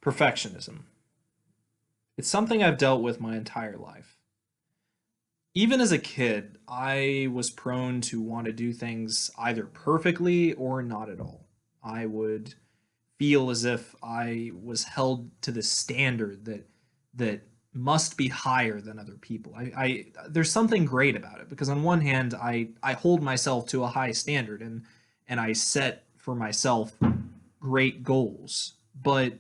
Perfectionism. It's something I've dealt with my entire life. Even as a kid, I was prone to want to do things either perfectly or not at all. I would feel as if I was held to the standard that must be higher than other people. I there's something great about it because on one hand, I hold myself to a high standard and I set for myself great goals. But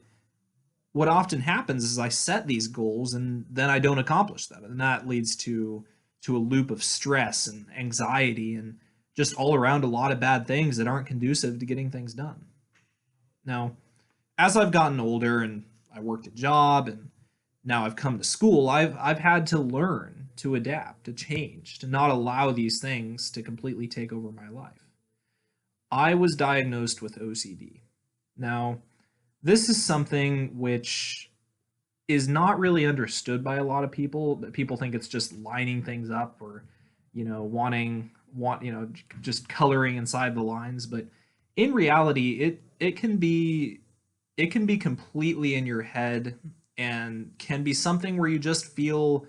what often happens is I set these goals and then I don't accomplish them, and that leads to a loop of stress and anxiety and just all around a lot of bad things that aren't conducive to getting things done. Now, as I've gotten older and I worked a job and now I've come to school, I've had to learn to adapt, to change, to not allow these things to completely take over my life. I was diagnosed with OCD. Now, this is something which is not really understood by a lot of people. That people think it's just lining things up or, just coloring inside the lines. But in reality, it can be completely in your head and can be something where you just feel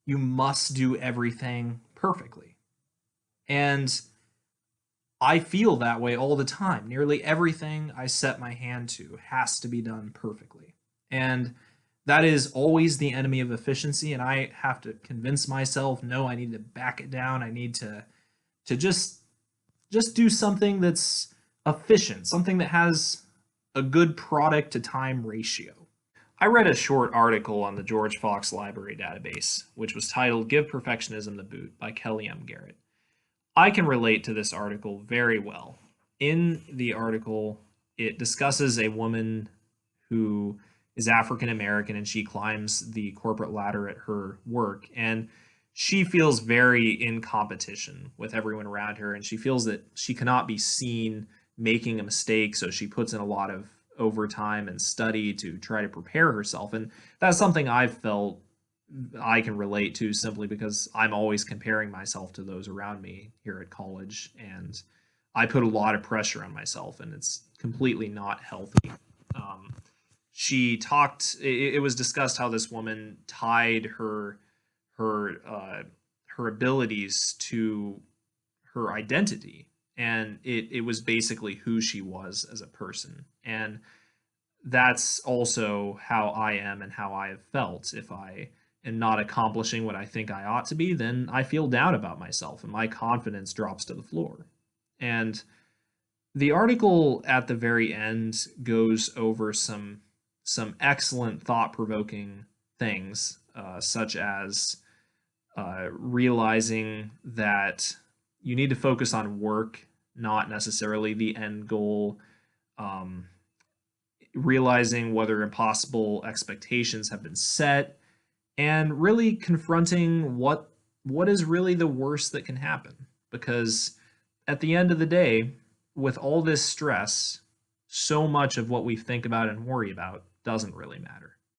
you must do everything perfectly. And I feel that way all the time. Nearly everything I set my hand to has to be done perfectly. And that is always the enemy of efficiency. And I have to convince myself, no, I need to back it down. I need to just do something that's efficient, something that has a good product to time ratio. I read a short article on the George Fox Library database, which was titled Give Perfectionism the Boot by Kellye M. Garrett. I can relate to this article very well. In the article, it discusses a woman who is African American and she climbs the corporate ladder at her work, and she feels very in competition with everyone around her, and she feels that she cannot be seen making a mistake, so she puts in a lot of overtime and study to try to prepare herself. And that's something I've felt I can relate to simply because I'm always comparing myself to those around me here at college, and I put a lot of pressure on myself, and it's completely not healthy. Um, she talked. It was discussed how this woman tied her abilities to her identity, and it was basically who she was as a person. And that's also how I am and how I have felt. If I am not accomplishing what I think I ought to be, then I feel down about myself and my confidence drops to the floor. And the article at the very end goes over some excellent thought-provoking things, such as realizing that you need to focus on work, not necessarily the end goal. Um, Realizing whether impossible expectations have been set, and really confronting what is really the worst that can happen. Because at the end of the day, with all this stress, so much of what we think about and worry about doesn't really matter.